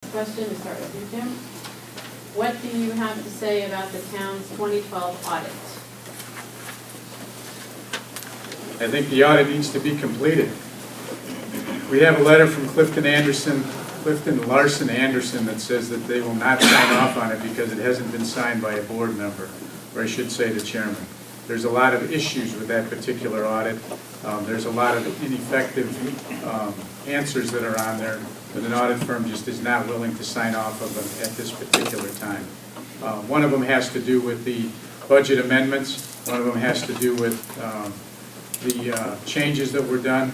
Question to start with you, Jim. What do you have to say about the town's 2012 audit? I think the audit needs to be completed. We have a letter from Clifton Larson Anderson that says that they will not sign off on it because it hasn't been signed by a board member, or I should say the chairman. There's a lot of issues with that particular audit. There's a lot of ineffective answers that are on there, but an audit firm just is not willing to sign off of them at this particular time. One of them has to do with the budget amendments. One of them has to do with the changes that were done.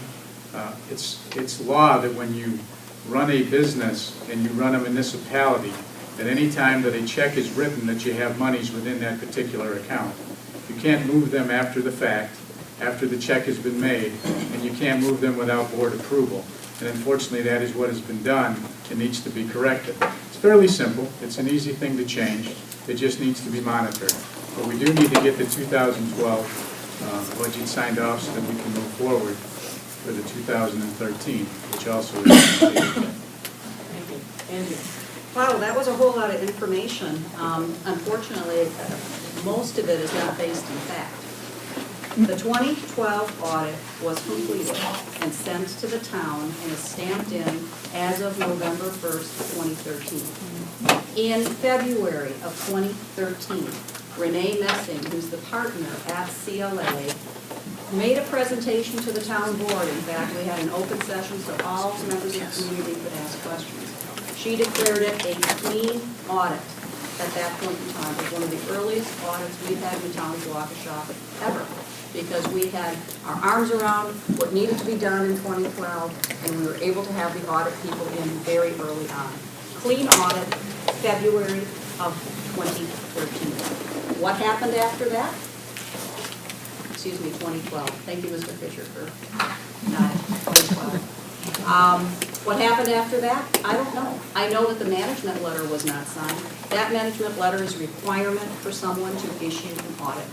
It's law that when you run a business and you run a municipality, at any time that a check is written that you have monies within that particular account. You can't move them after the fact, after the check has been made, and you can't move them without board approval. And unfortunately, that is what has been done. It needs to be corrected. It's fairly simple. It's an easy thing to change. It just needs to be monitored. But we do need to get the 2012 budget signed off so that we can move forward for the 2013, which also is Thank you. Andrew. Wow, that was a whole lot of information. Unfortunately, most of it is not based in fact. The 2012 audit was completed and sent to the town and is stamped in as of November 1st, 2013. In February of 2013, Renee Messing, who's the partner at CLA, made a presentation to the town board. In fact, we had an open session so all members of the community could ask questions. She declared it a clean audit at that point in time. It was one of the earliest audits we've had in the town of Waukesha ever, because we had our arms around what needed to be done in 2012, and we were able to have the audit people in very early on. Clean audit, February of 2013. What happened after that? Excuse me, 2012. Thank you, Mr. Fisher, for nodding. 2012. What happened after that? I don't know. I know that the management letter was not signed. That management letter is a requirement for someone to issue an audit.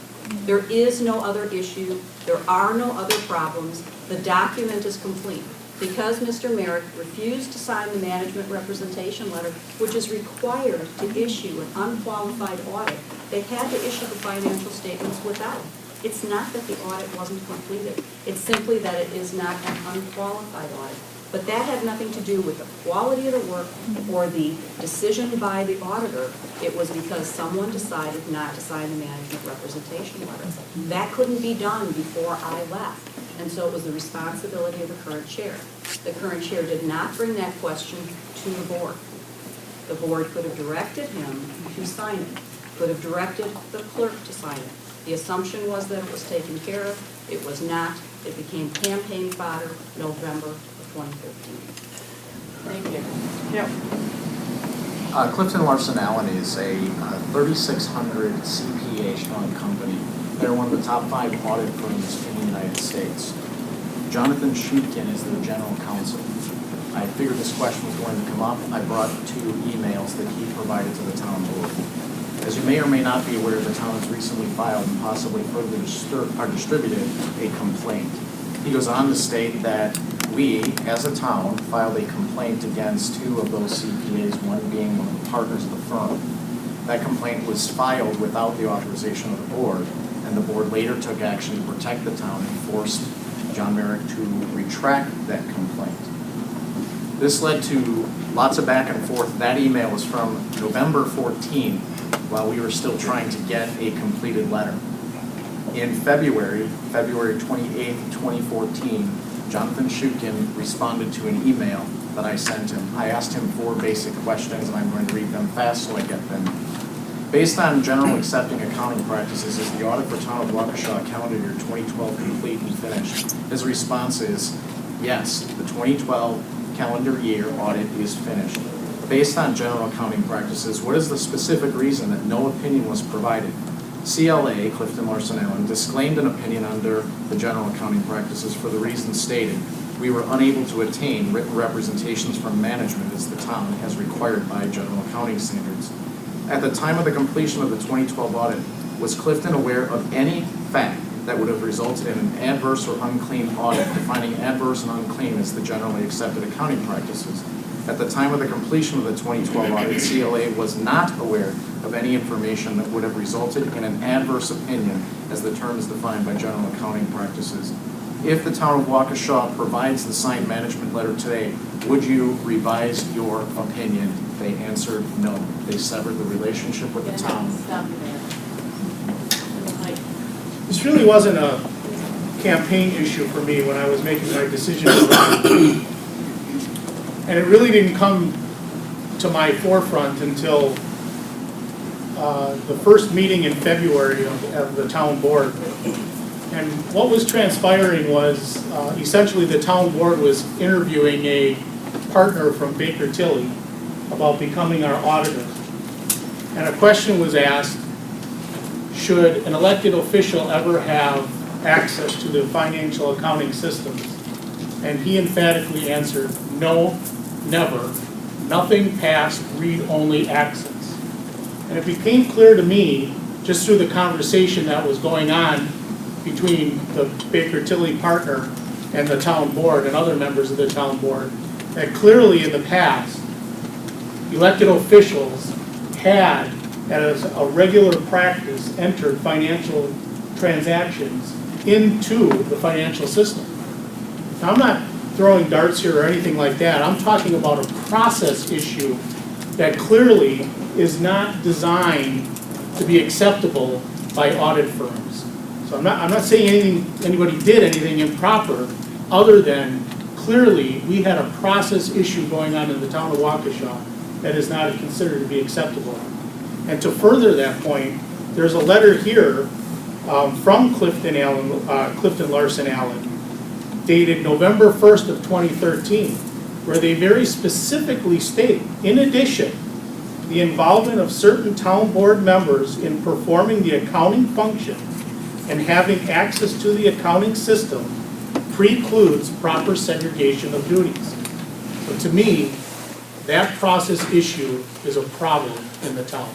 There is no other issue. There are no other problems. The document is complete. Because Mr. Merrick refused to sign the management representation letter, which is required to issue an unqualified audit, they had to issue the financial statements without. It's not that the audit wasn't completed. It's simply that it is not an unqualified audit. But that had nothing to do with the quality of the work or the decision by the auditor. It was because someone decided not to sign the management representation letter. That couldn't be done before I left. And so it was the responsibility of the current chair. The current chair did not bring that question to the board. The board could have directed him to sign it, could have directed the clerk to sign it. The assumption was that it was taken care of. It was not. It became campaign fodder November of 2013. Thank you. Yep. Clifton Larson Allen is a 3,600 CPA strong company. They're one of the top 5 audit firms in the United States. Jonathan Schutkin is their general counsel. I figured this question was going to come up. I brought 2 emails that he provided to the town board. As you may or may not be aware, the town has recently filed and possibly further distributed a complaint. He goes on to state that we, as a town, filed a complaint against 2 of those CPAs, one being one of the partners of the firm. That complaint was filed without the authorization of the board, and the board later took action to protect the town and forced John Merrick to retract that complaint. This led to lots of back and forth. That email was from November 14th, while we were still trying to get a completed letter. In February 28th, 2014, Jonathan Schutkin responded to an email that I sent him. I asked him 4 basic questions, and I'm going to read them fast so I get them. Based on general accepting accounting practices, is the audit for Town of Waukesha calendar year 2012 complete and finished? His response is, yes, the 2012 calendar year audit is finished. Based on general accounting practices, what is the specific reason that no opinion was provided? CLA, Clifton Larson Allen, disclaimed an opinion under the general accounting practices for the reasons stated. We were unable to attain written representations from management as the town as required by general accounting standards. At the time of the completion of the 2012 audit, was Clifton aware of any fact that would have resulted in an adverse or unclean audit, defining adverse and unclean as the generally accepted accounting practices? At the time of the completion of the 2012 audit, CLA was not aware of any information that would have resulted in an adverse opinion as the term is defined by general accounting practices. If the town of Waukesha provides the signed management letter today, would you revise your opinion? They answered no. They severed the relationship with the town. Stop there. This really wasn't a campaign issue for me when I was making my decision to run. And it really didn't come to my forefront until the first meeting in February of the town board. And what was transpiring was essentially the town board was interviewing a partner from Baker Tilly about becoming our auditor. And a question was asked, should an elected official ever have access to the financial accounting systems? And he emphatically answered, no, never. Nothing past read-only access. And it became clear to me, just through the conversation that was going on between the Baker Tilly partner and the town board and other members of the town board, that clearly in the past, elected officials had, as a regular practice, entered financial transactions into the financial system. Now, I'm not throwing darts here or anything like that. I'm talking about a process issue that clearly is not designed to be acceptable by audit firms. So I'm not saying anybody did anything improper, other than clearly we had a process issue going on in the town of Waukesha that is not considered to be acceptable. And to further that point, there's a letter here from Clifton Larson Allen, dated November 1st of 2013, where they very specifically state, in addition, the involvement of certain town board members in performing the accounting function and having access to the accounting system precludes proper segregation of duties. So to me, that process issue is a problem in the town.